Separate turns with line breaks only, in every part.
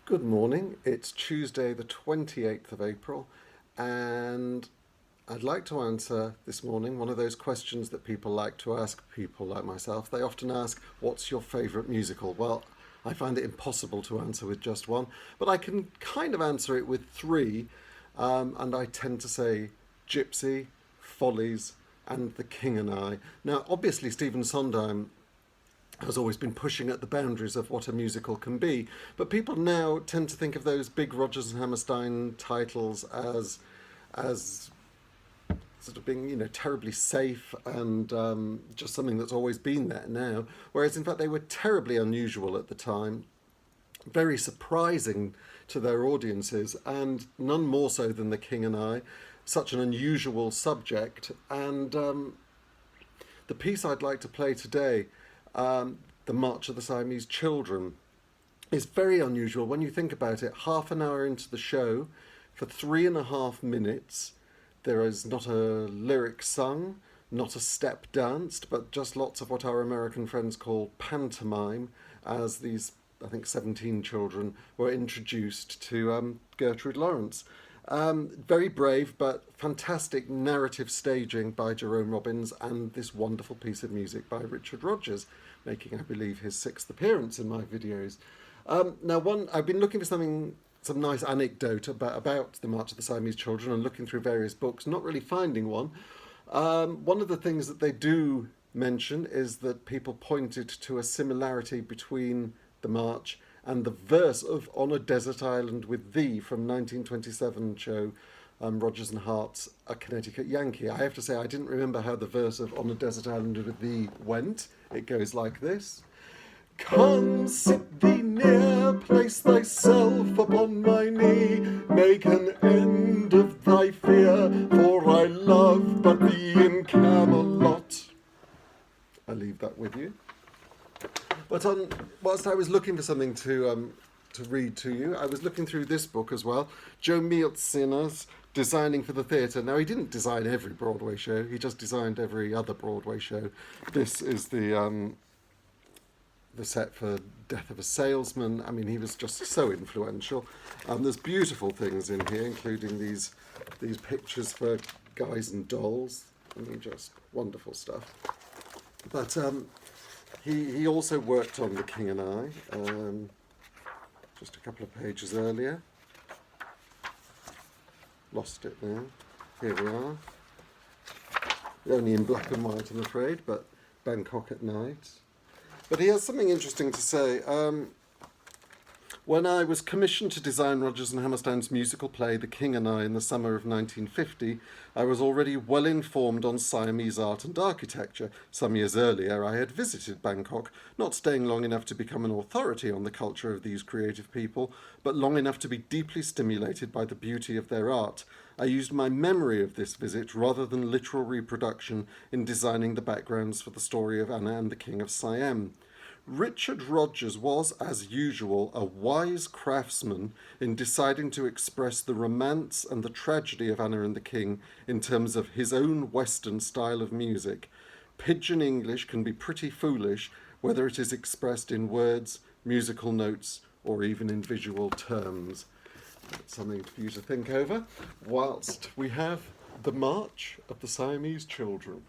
Good morning. It's Tuesday, the 28th of April, and I'd like to answer this morning one of those questions that people like to ask people like myself. They often ask, what's your favourite musical? Well, I find it impossible to answer with just one, but I can kind of answer it with three, and I tend to say Gypsy, Follies, and The King and I. Now, obviously, Stephen Sondheim has always been pushing at the boundaries of what a musical can be, but people now tend to think of those big Rodgers and Hammerstein titles as sort of being, terribly safe and just something that's always been there now, whereas in fact they were terribly unusual at the time, very surprising to their audiences, and none more so than The King and I, such an unusual subject. And the piece I'd like to play today, the March of the Siamese Children, is very unusual when you think about it. Half an hour into the show, for 3.5 minutes, there is not a lyric sung, not a step danced, but just lots of what our American friends call pantomime, as these, I think, 17 children were introduced to Gertrude Lawrence. Very brave but fantastic narrative staging by Jerome Robbins, and this wonderful piece of music by Richard Rodgers, making, I believe, his 6th appearance in my videos. I've been looking for some nice anecdote about the March of the Siamese Children and looking through various books, not really finding one. One of the things that they do mention is that people pointed to a similarity between the march and the verse of On a Desert Island with Thee from 1927 show Rodgers and Hart's A Connecticut Yankee. I have to say I didn't remember how the verse of On a Desert Island with Thee went. It goes like this. Come, sit thee near, place thyself upon my knee, make an end of thy fear, for I love but thee in Camelot. I leave that with you. But whilst I was looking for something to read to you, I was looking through this book as well, Joe Mieltzina's Designing for the Theatre. Now, he didn't design every Broadway show, he just designed every other Broadway show. This is the set for Death of a Salesman. I mean, he was just so influential. There's beautiful things in here, including these pictures for guys and dolls. I mean, just wonderful stuff. But he also worked on The King and I, just a couple of pages earlier. Lost it now. Here we are. Only in black and white, I'm afraid, but Bangkok at Night. But he has something interesting to say. When I was commissioned to design Rodgers and Hammerstein's musical play The King and I in the summer of 1950, I was already well informed on Siamese art and architecture. Some years earlier, I had visited Bangkok, not staying long enough to become an authority on the culture of these creative people, but long enough to be deeply stimulated by the beauty of their art. I used my memory of this visit rather than literal reproduction in designing the backgrounds for the story of Anna and the King of Siam. Richard Rodgers was, as usual, a wise craftsman in deciding to express the romance and the tragedy of Anna and the King in terms of his own Western style of music. Pidgin English can be pretty foolish, whether it is expressed in words, musical notes, or even in visual terms. That's something for you to think over, whilst we have the March of the Siamese Children.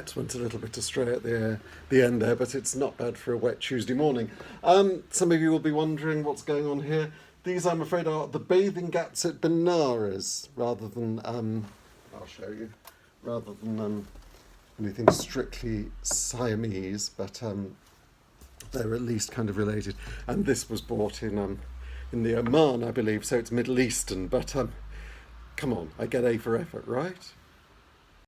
net went a little bit astray at the end there, but it's not bad for a wet Tuesday morning. Some of you will be wondering what's going on here. These, I'm afraid, are the bathing gaps at Benares, rather than, I'll show you, rather than anything strictly Siamese, but they're at least kind of related. And this was bought in the Oman, I believe, so it's Middle Eastern, but come on, I get A for effort, right?